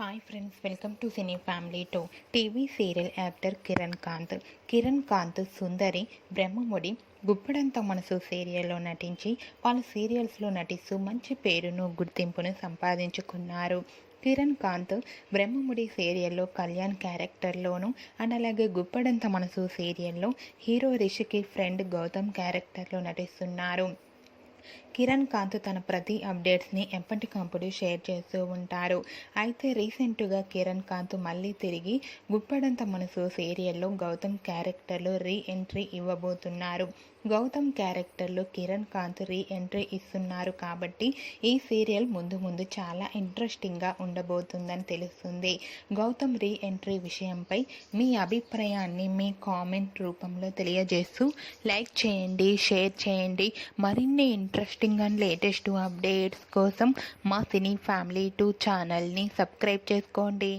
Hi friends, welcome to cine family two. TV serial actor Kiran Kanth Sundari Brahmamudi Guppedantha Manasu సీరియల్లో నటించి వాళ్ళ సీరియల్స్లో నటిస్తూ మంచి పేరును గుర్తింపును సంపాదించుకున్నారు. కిరణ్ కాంత్ బ్రహ్మముడి సీరియల్లో కళ్యాణ్ క్యారెక్టర్లోను అండ్ అలాగే గుప్పడంత మనసు సీరియల్లో హీరో రిషికి ఫ్రెండ్ గౌతమ్ క్యారెక్టర్లో నటిస్తున్నారు. కిరణ్ కాంత్ తన ప్రతి అప్డేట్స్ని ఎప్పటికప్పుడు షేర్ చేస్తూ ఉంటారు. అయితే రీసెంట్గా కిరణ్ కాంత్ మళ్ళీ తిరిగి గుప్పడంత మనసు సీరియల్లో గౌతమ్ క్యారెక్టర్లో రీ ఎంట్రీ ఇవ్వబోతున్నారు. గౌతమ్ క్యారెక్టర్లో కిరణ్ కాంత్ రీ ఎంట్రీ ఇస్తున్నారు కాబట్టి ఈ సీరియల్ ముందు ముందు చాలా ఇంట్రెస్టింగ్గా ఉండబోతుందని తెలుస్తుంది. గౌతమ్ రీ ఎంట్రీ విషయంపై మీ అభిప్రాయాన్ని మీ కామెంట్ రూపంలో తెలియజేస్తూ లైక్ చేయండి, షేర్ చేయండి. మరిన్ని ఇంట్రెస్టింగ్ అండ్ లేటెస్ట్ అప్డేట్స్ కోసం మా సినీ ఫ్యామిలీ 2 ఛానల్ని సబ్స్క్రైబ్ చేసుకోండి.